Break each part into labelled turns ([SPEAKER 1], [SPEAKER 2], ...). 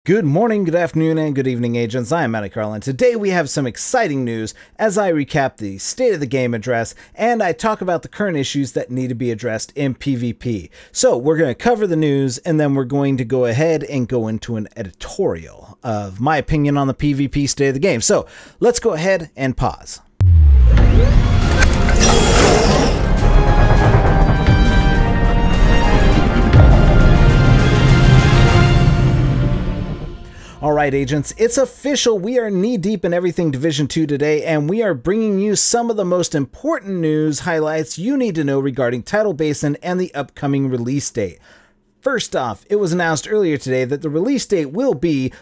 [SPEAKER 1] Good morning, good afternoon, and good evening, agents. I am Matty Carl, and today we have some exciting news as I recap the State of the Game address, and I talk about the current issues that need to be addressed in PvP. So we're going to cover the news, and then we're going to go ahead and go into an editorial of my opinion on the PvP State of the Game. So let's go ahead and pause. Alright agents, it's official, we are knee-deep in everything Division 2 today, and we are bringing you some of the most important news highlights you need to know regarding Tidal Basin and the upcoming release date. First off, it was announced earlier today that the release date will be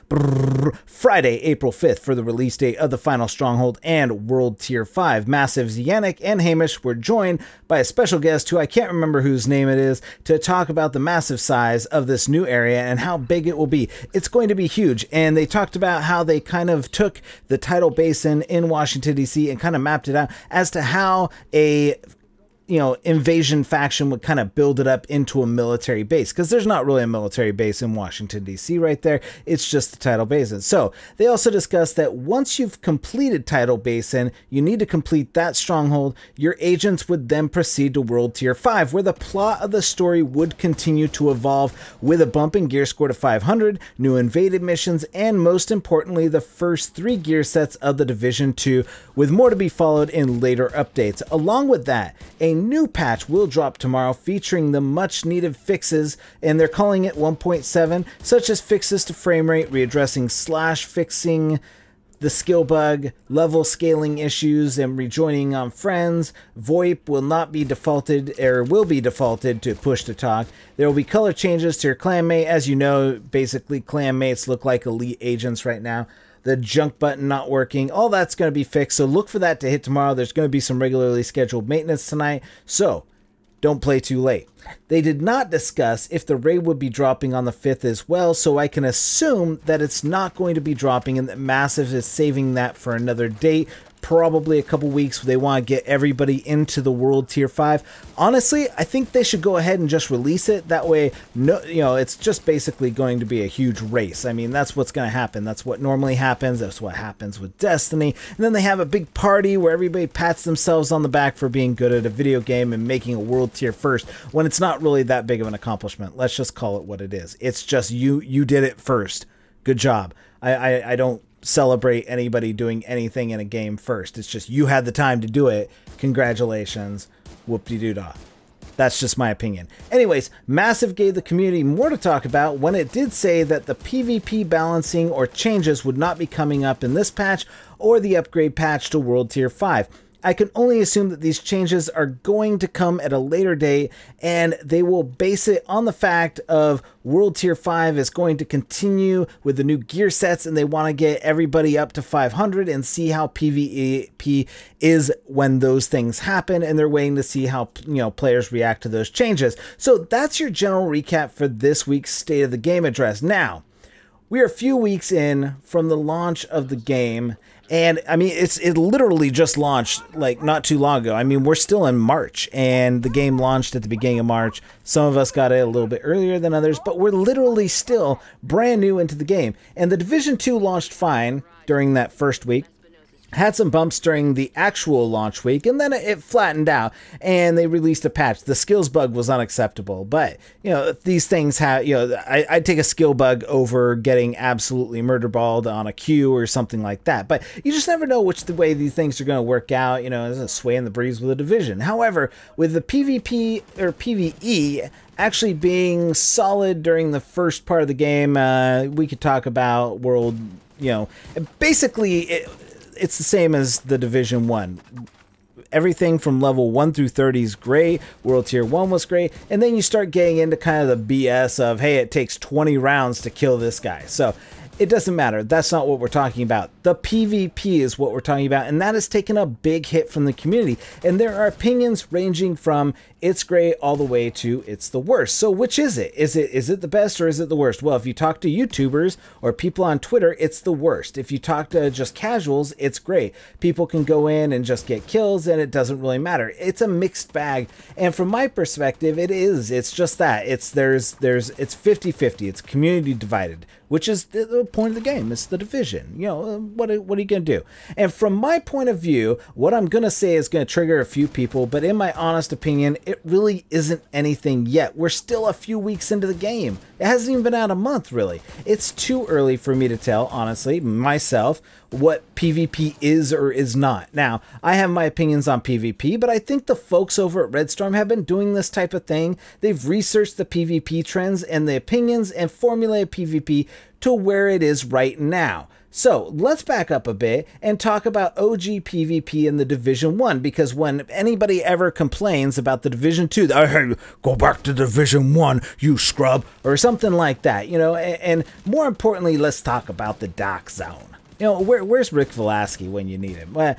[SPEAKER 1] Friday, April 5th for the release date of the final Stronghold and World Tier 5. Massives Yannick and Hamish were joined by a special guest who I can't remember whose name it is to talk about the massive size of this new area and how big it will be. It's going to be huge, and they talked about how they kind of took the Tidal Basin in Washington, D.C. and kind of mapped it out as to how a invasion faction would kind of build it up into a military base, because there's not really a military base in Washington, D.C. right there. It's just the Tidal Basin. So they also discussed that once you've completed Tidal Basin, you need to complete that stronghold. Your agents would then proceed to World Tier 5, where the plot of the story would continue to evolve with a bump in gear score to 500, new invaded missions, and most importantly, the first 3 gear sets of the Division 2, with more to be followed in later updates. Along with that, a new patch will drop tomorrow featuring the much needed fixes, and they're calling it 1.7, such as fixes to frame rate, readdressing fixing the skill bug, level scaling issues, and rejoining on friends. VoIP will not be defaulted, or will be defaulted to push to talk. There will be color changes to your clanmate. As you know, basically clanmates look like elite agents right now. The junk button not working, all that's going to be fixed, so look for that to hit tomorrow. There's going to be some regularly scheduled maintenance tonight, so don't play too late. They did not discuss if the raid would be dropping on the 5th as well, so I can assume that it's not going to be dropping and that Massive is saving that for another date. Probably a couple weeks. They want to get everybody into the World Tier 5. Honestly, I think they should go ahead and just release it. That way, it's just basically going to be a huge race. I mean, that's what's going to happen. That's what normally happens. That's what happens with Destiny. And then they have a big party where everybody pats themselves on the back for being good at a video game and making a World Tier first, when it's not really that big of an accomplishment. Let's just call it what it is. It's just you did it first. Good job. I don't celebrate anybody doing anything in a game first. It's just you had the time to do it. Congratulations. Whoop-de-doo-dah. That's just my opinion. Anyways, Massive gave the community more to talk about when it did say that the PvP balancing or changes would not be coming up in this patch or the upgrade patch to World Tier 5. I can only assume that these changes are going to come at a later date, and they will base it on the fact of World Tier 5 is going to continue with the new gear sets, and they want to get everybody up to 500 and see how PvP is when those things happen, and they're waiting to see how players react to those changes. So that's your general recap for this week's State of the Game address. Now, we are a few weeks in from the launch of the game, and I mean, it literally just launched like not too long ago. I mean, we're still in March, and the game launched at the beginning of March. Some of us got it a little bit earlier than others, but we're literally still brand new into the game. And the Division 2 launched fine during that first week. Had some bumps during the actual launch week, and then it flattened out, and they released a patch. The skills bug was unacceptable, but these things have, I'd take a skill bug over getting absolutely murderballed on a queue or something like that. But you just never know which the way these things are going to work out. There's a sway in the breeze with a division. However, with the PvP or PvE actually being solid during the first part of the game, we could talk about world. Basically it's the same as the Division 1. Everything from level 1 through 30 is great. World Tier 1 was great. And then you start getting into kind of the BS of, hey, it takes 20 rounds to kill this guy. So it doesn't matter. That's not what we're talking about. The PvP is what we're talking about, and that has taken a big hit from the community. And there are opinions ranging from it's great all the way to it's the worst. So which is it? Is it the best or is it the worst? Well, if you talk to YouTubers or people on Twitter, it's the worst. If you talk to just casuals, it's great. People can go in and just get kills and it doesn't really matter. It's a mixed bag. And from my perspective, it is. It's just that. It's 50-50. It's community divided. which is the point of the game. It's the division. You know, what are you going to do? And from my point of view, what I'm going to say is going to trigger a few people, but in my honest opinion, it really isn't anything yet. We're still a few weeks into the game. It hasn't even been out a month, really. It's too early for me to tell, honestly, myself, what PvP is or is not. Now, I have my opinions on PvP, but I think the folks over at Redstorm have been doing this type of thing. They've researched the PvP trends and the opinions and formulated PvP to where it is right now. So let's back up a bit and talk about OG PvP in the Division 1, because when anybody ever complains about the Division 2, hey, go back to Division 1, you scrub, or something like that, you know, and more importantly, let's talk about the Dark Zone. You know, where's Rick Velasquez when you need him? But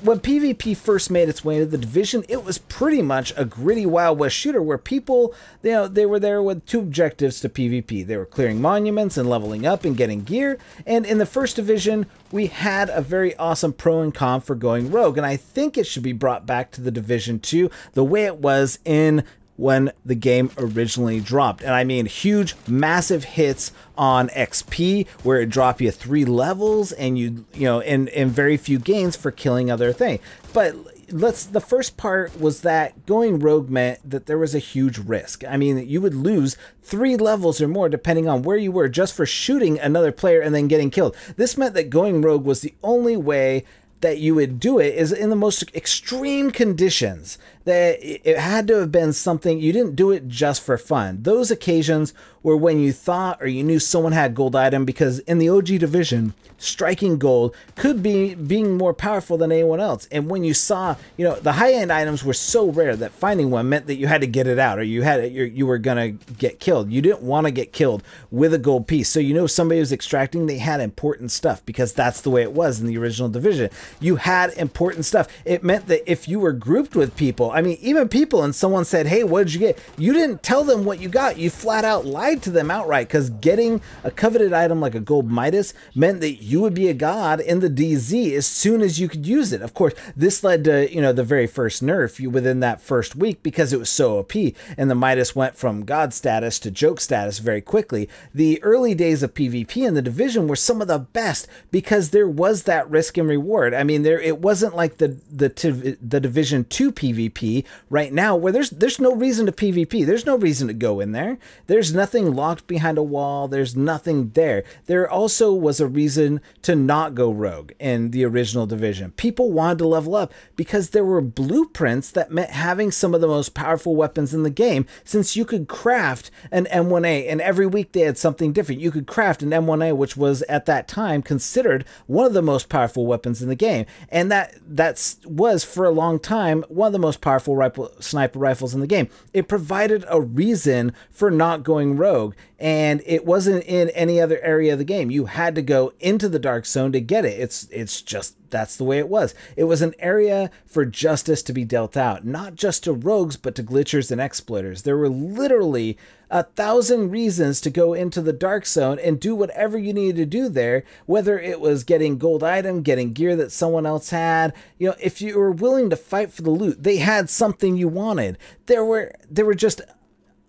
[SPEAKER 1] when PvP first made its way into the Division, it was pretty much a gritty Wild West shooter where people, you know, they were there with two objectives to PvP. They were clearing monuments and leveling up and getting gear. And in the first Division, we had a very awesome pro and con for going rogue. And I think it should be brought back to the Division 2 the way it was in when the game originally dropped. And I mean huge, massive hits on XP where it dropped you 3 levels and you know, in very few gains for killing other things. But the first part was that going rogue meant that there was a huge risk. I mean, you would lose 3 levels or more depending on where you were just for shooting another player and then getting killed. This meant that going rogue was the only way that you would do it is in the most extreme conditions, that it had to have been something, you didn't do it just for fun. Those occasions were when you thought or you knew someone had gold item, because in the OG Division, striking gold could be being more powerful than anyone else. And when you saw, you know, the high-end items were so rare that finding one meant that you had to get it out, or you were gonna get killed. You didn't want to get killed with a gold piece. So you know somebody was extracting, they had important stuff, because that's the way it was in the original Division. You had important stuff. It meant that if you were grouped with people, I mean, even people, and someone said, hey, what did you get? You didn't tell them what you got. You flat out lied to them outright, because getting a coveted item like a gold Midas meant that you would be a god in the DZ as soon as you could use it. Of course, this led to, you know, the very first nerf within that first week, because it was so OP, and the Midas went from god status to joke status very quickly. The early days of PvP in the Division were some of the best, because there was that risk and reward. I mean, it wasn't like the Division 2 PvP right now, where there's no reason to PvP. There's no reason to go in there. There's nothing locked behind a wall. There's nothing there. There also was a reason to not go rogue in the original Division. People wanted to level up because there were blueprints that meant having some of the most powerful weapons in the game, since you could craft an M1A, and every week they had something different. You could craft an M1A, which was at that time considered one of the most powerful weapons in the game. And that was for a long time one of the most powerful sniper rifles in the game. It provided a reason for not going rogue, and it wasn't in any other area of the game. You had to go into the Dark Zone to get it. It's just, that's the way it was. It was an area for justice to be dealt out, not just to rogues, but to glitchers and exploiters. There were literally 1,000 reasons to go into the Dark Zone and do whatever you needed to do there, whether it was getting gold item, getting gear that someone else had. You know, if you were willing to fight for the loot, they had something you wanted. There were just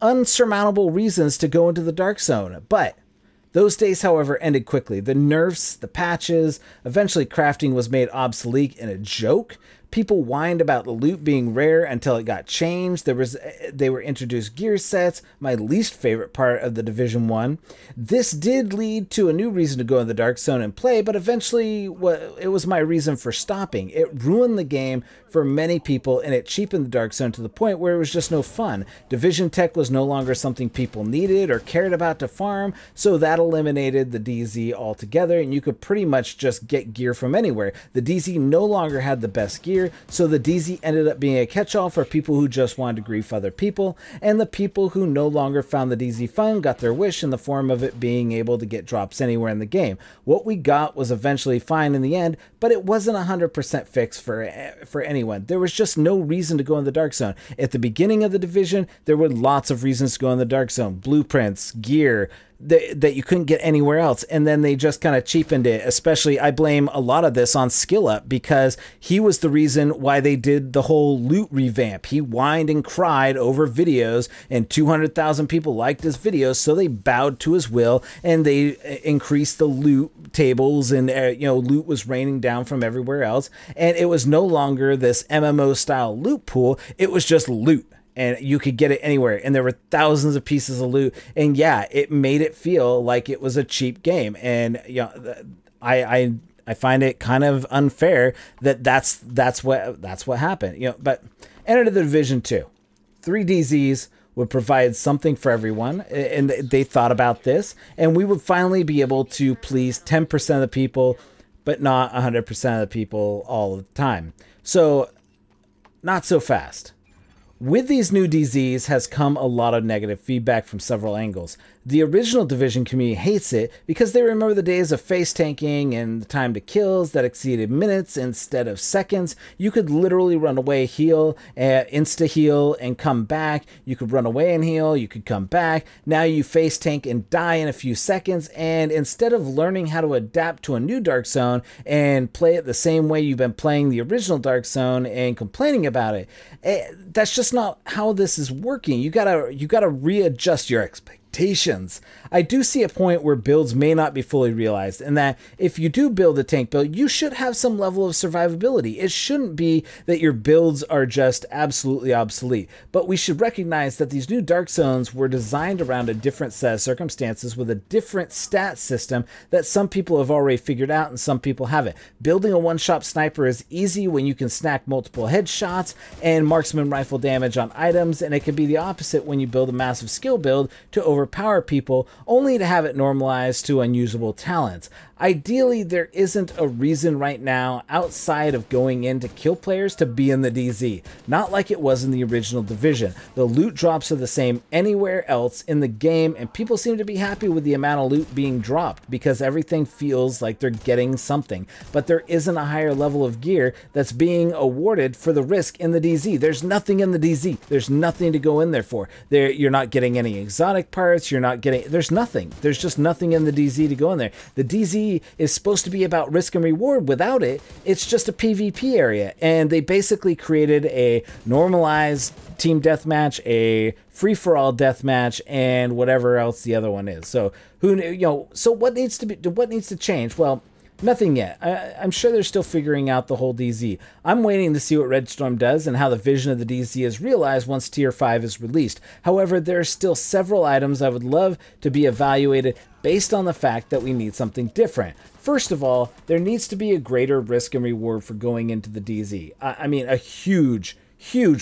[SPEAKER 1] unsurmountable reasons to go into the Dark Zone. But those days, however, ended quickly. The nerfs, the patches, eventually crafting was made obsolete and a joke. People whined about the loot being rare until it got changed. They were introduced gear sets, my least favorite part of the Division 1. This did lead to a new reason to go in the Dark Zone and play, but eventually it was my reason for stopping. It ruined the game for many people, and it cheapened the Dark Zone to the point where it was just no fun. Division tech was no longer something people needed or cared about to farm, so that eliminated the DZ altogether, and you could pretty much just get gear from anywhere. The DZ no longer had the best gear, so the DZ ended up being a catch-all for people who just wanted to grief other people, and the people who no longer found the DZ fun got their wish in the form of it being able to get drops anywhere in the game. What we got was eventually fine in the end, but it wasn't 100% fixed for anyone. There was just no reason to go in the Dark Zone. At the beginning of the Division, there were lots of reasons to go in the Dark Zone. Blueprints, gear, that you couldn't get anywhere else, and then they just kind of cheapened it. Especially, I blame a lot of this on SkillUp, because he was the reason why they did the whole loot revamp. He whined and cried over videos, and 200,000 people liked his videos, so they bowed to his will, and they increased the loot tables, and loot was raining down from everywhere else, and it was no longer this MMO style loot pool. It was just loot, and you could get it anywhere, and there were thousands of pieces of loot, and yeah, it made it feel like it was a cheap game. And I find it kind of unfair that that's what happened. But enter the Division 2. 3 DZs would provide something for everyone, and they thought about this, and we would finally be able to please 10% of the people, but not 100% of the people all the time. So not so fast. With these new DZs has come a lot of negative feedback from several angles. The original Division community hates it because they remember the days of face tanking and the time to kills that exceeded minutes instead of seconds. You could literally run away, heal, insta heal, and come back. You could run away and heal, you could come back. Now you face tank and die in a few seconds, and instead of learning how to adapt to a new Dark Zone and play it the same way you've been playing the original Dark Zone and complaining about it, that's just not how this is working. You gotta readjust your expectations. I do see a point where builds may not be fully realized, and that if you do build a tank build, you should have some level of survivability. It shouldn't be that your builds are just absolutely obsolete, but we should recognize that these new Dark Zones were designed around a different set of circumstances with a different stat system that some people have already figured out and some people haven't. Building a one-shot sniper is easy when you can snack multiple headshots and marksman rifle damage on items, and it can be the opposite when you build a massive skill build to overpower people, only to have it normalized to unusable talents. Ideally, there isn't a reason right now outside of going in to kill players to be in the DZ, not like it was in the original Division. The loot drops are the same anywhere else in the game, and people seem to be happy with the amount of loot being dropped because everything feels like they're getting something, but there isn't a higher level of gear that's being awarded for the risk in the DZ. There's nothing in the DZ. There's nothing to go in there for. You're not getting any exotic parts. There's nothing. There's just nothing in the DZ to go in there. The DZ is supposed to be about risk and reward. Without it, it's just a PvP area, and they basically created a normalized team deathmatch, a free-for-all deathmatch, and whatever else the other one is. So so what needs to change? Well, nothing yet. I'm sure they're still figuring out the whole DZ. I'm waiting to see what Redstorm does and how the vision of the DZ is realized once Tier 5 is released. However, there are still several items I would love to be evaluated based on the fact that we need something different. First of all, there needs to be a greater risk and reward for going into the DZ. I mean, a huge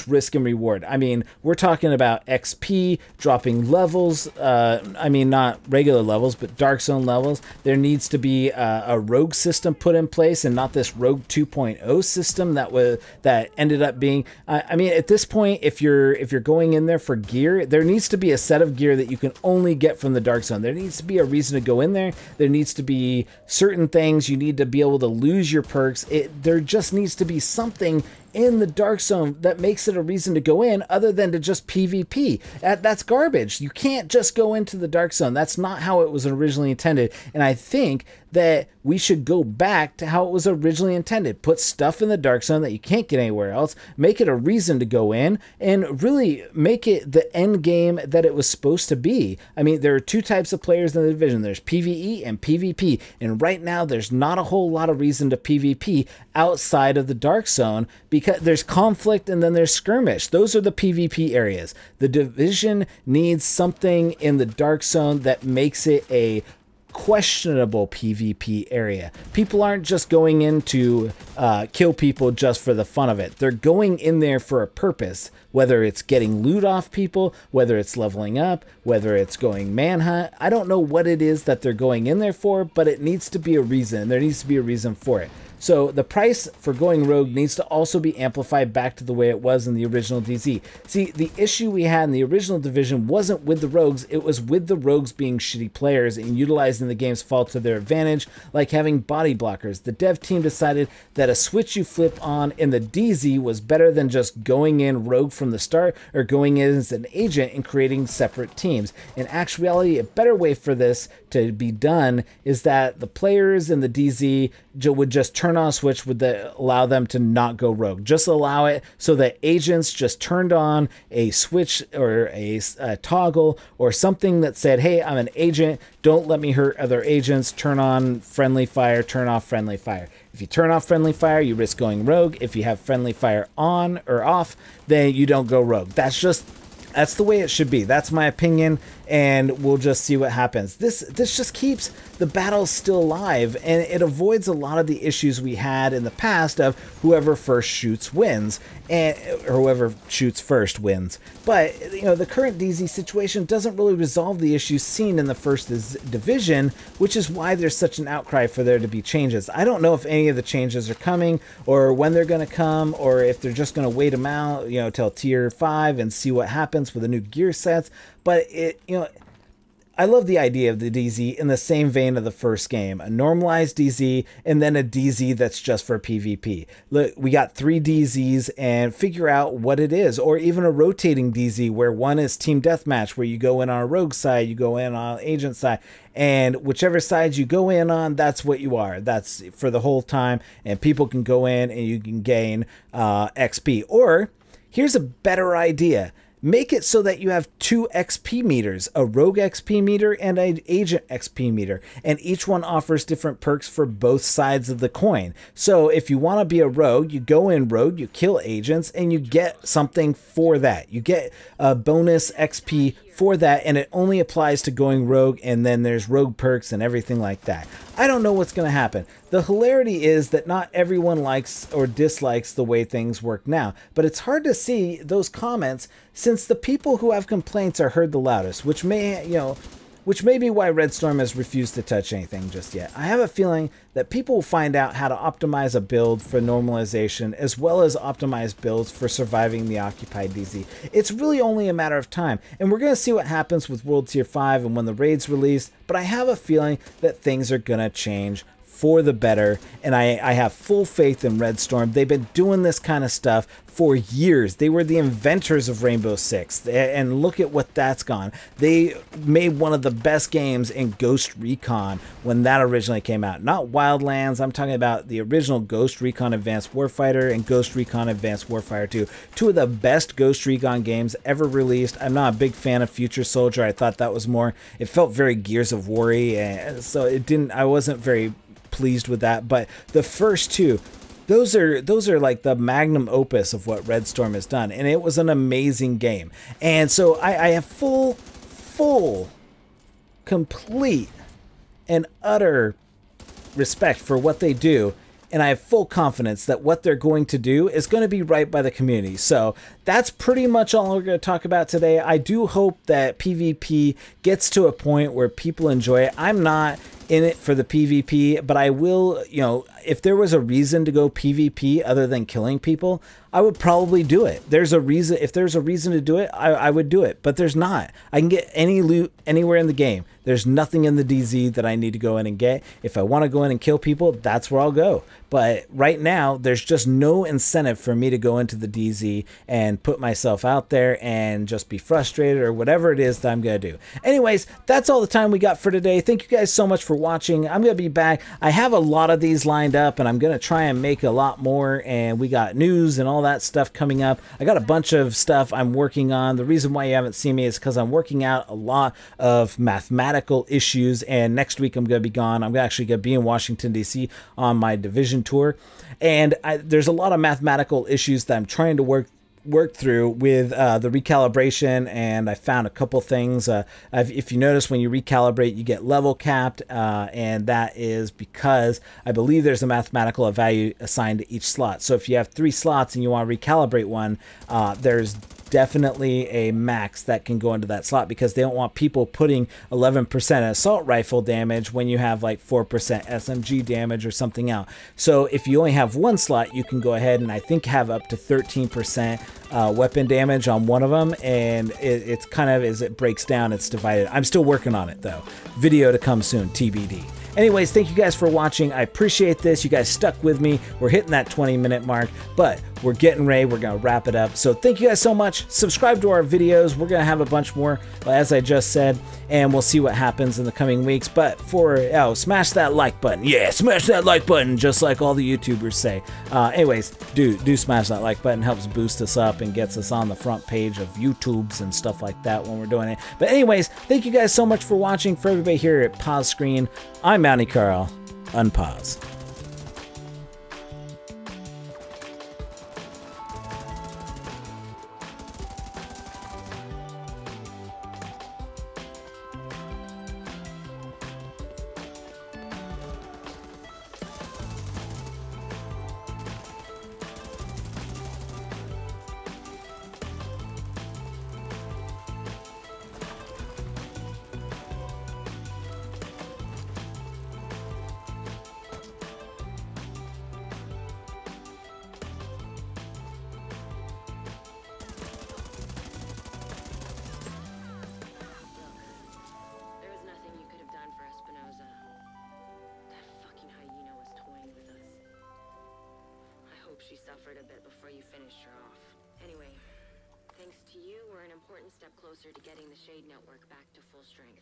[SPEAKER 1] risk and reward. I mean, we're talking about XP, dropping levels, I mean, not regular levels, but Dark Zone levels. There needs to be a rogue system put in place, and not this rogue 2.0 system that ended up being, I mean, at this point, if you're going in there for gear, there needs to be a set of gear that you can only get from the Dark Zone. There needs to be a reason to go in there. There needs to be certain things. You need to be able to lose your perks. There just needs to be something in the Dark Zone that makes it a reason to go in other than to just PvP. That's garbage. You can't just go into the Dark Zone. That's not how it was originally intended. And I think that we should go back to how it was originally intended. Put stuff in the Dark Zone that you can't get anywhere else, make it a reason to go in, and really make it the end game that it was supposed to be. I mean, there are two types of players in the Division. There's PvE and PvP, and right now there's not a whole lot of reason to PvP outside of the Dark Zone because there's conflict and then there's skirmish. Those are the PvP areas. The Division needs something in the Dark Zone that makes it a questionable PvP area. People aren't just going in to kill people just for the fun of it. They're going in there for a purpose, whether it's getting loot off people, whether it's leveling up, whether it's going manhunt. I don't know what it is that they're going in there for, but it needs to be a reason. There needs to be a reason for it. So the price for going rogue needs to also be amplified back to the way it was in the original DZ. See, the issue we had in the original Division wasn't with the rogues, it was with the rogues being shitty players and utilizing the game's fault to their advantage, like having body blockers. The dev team decided that a switch you flip on in the DZ was better than just going in rogue from the start or going in as an agent and creating separate teams. In actuality, a better way for this to be done is that the players in the DZ would just turn on a switch would allow them to not go rogue. Just allow it so that agents just turned on a switch or a toggle or something that said, hey, I'm an agent, don't let me hurt other agents, turn on friendly fire, turn off friendly fire. If you turn off friendly fire, you risk going rogue. If you have friendly fire on or off, then you don't go rogue. That's the way it should be. That's my opinion, and we'll just see what happens. This just keeps the battles still alive, and it avoids a lot of the issues we had in the past of whoever first shoots wins, or whoever shoots first wins. But you know, the current DZ situation doesn't really resolve the issues seen in the first division, which is why there's such an outcry for there to be changes. I don't know if any of the changes are coming, or when they're going to come, or if they're just going to wait them out, you know, till tier 5 and see what happens with the new gear sets. But I love the idea of the DZ in the same vein of the first game, a normalized DZ and then a DZ that's just for PvP. Look, we got 3 DZs and figure out what it is, or even a rotating DZ where one is team deathmatch, where you go in on a rogue side, you go in on agent side, and whichever side you go in on, that's what you are. That's for the whole time, and people can go in and you can gain XP. Or here's a better idea. Make it so that you have 2 XP meters, a rogue XP meter and an agent XP meter, and each one offers different perks for both sides of the coin. So if you want to be a rogue, you go in rogue, you kill agents, and you get something for that. You get a bonus XP for that, and it only applies to going rogue, and then there's rogue perks and everything like that. I don't know what's going to happen. The hilarity is that not everyone likes or dislikes the way things work now, but it's hard to see those comments since the people who have complaints are heard the loudest, which may be why Red Storm has refused to touch anything just yet. I have a feeling that people will find out how to optimize a build for normalization as well as optimize builds for surviving the occupied DZ. It's really only a matter of time, and we're going to see what happens with World Tier 5 and when the raid's released, but I have a feeling that things are going to change for the better, and I have full faith in Red Storm. They've been doing this kind of stuff for years. They were the inventors of Rainbow Six, and look at what that's gone. They made one of the best games in Ghost Recon when that originally came out. Not Wildlands, I'm talking about the original Ghost Recon Advanced Warfighter and Ghost Recon Advanced Warfighter 2. 2 of the best Ghost Recon games ever released. I'm not a big fan of Future Soldier. I thought that was more, it felt very Gears of War-y, and so I wasn't very pleased with that. But the first 2, those are like the magnum opus of what Red Storm has done, and it was an amazing game. And so I have full, complete, and utter respect for what they do, and I have full confidence that what they're going to do is going to be right by the community. So that's pretty much all we're going to talk about today. I do hope that PvP gets to a point where people enjoy it. I'm not in it for the PvP, but I will, you know, if there was a reason to go PvP other than killing people, I would probably do it. There's a reason. If there's a reason to do it, I would do it, but there's not. I can get any loot anywhere in the game. There's nothing in the DZ that I need to go in and get. If I want to go in and kill people, that's where I'll go. But right now, there's just no incentive for me to go into the DZ and put myself out there and just be frustrated or whatever it is that I'm going to do. Anyways, that's all the time we got for today. Thank you guys so much for watching. I'm going to be back. I have a lot of these lined up, and I'm going to try and make a lot more, and we got news and all that stuff coming up. I got a bunch of stuff I'm working on. The reason why you haven't seen me is because I'm working out a lot of mathematical issues, and next week I'm going to be gone. I'm actually going to be in Washington, D.C. on my division tour, and there's a lot of mathematical issues that I'm trying to work through with the recalibration, and I found a couple things. If you notice, when you recalibrate, you get level capped, and that is because I believe there's a mathematical value assigned to each slot. So if you have 3 slots and you want to recalibrate one, there's definitely a max that can go into that slot, because they don't want people putting 11% assault rifle damage when you have like 4% SMG damage or something out. So if you only have one slot, you can go ahead and I think have up to 13% weapon damage on one of them, and it's kind of, as it breaks down, it's divided. I'm still working on it though. Video to come soon, TBD. Anyways, thank you guys for watching. I appreciate this. You guys stuck with me. We're hitting that 20-minute mark, but we're getting ready. We're going to wrap it up. So thank you guys so much. Subscribe to our videos. We're going to have a bunch more, as I just said, and we'll see what happens in the coming weeks. But smash that like button. Yeah, smash that like button, just like all the YouTubers say. Anyways, do smash that like button. Helps boost us up and gets us on the front page of YouTubes and stuff like that when we're doing it. But anyways, thank you guys so much for watching. For everybody here at Pause Screen, I'm Mounty Carl. Unpause.
[SPEAKER 2] She suffered a bit before you finished her off. Anyway, thanks to you, we're an important step closer to getting the Shade Network back to full strength.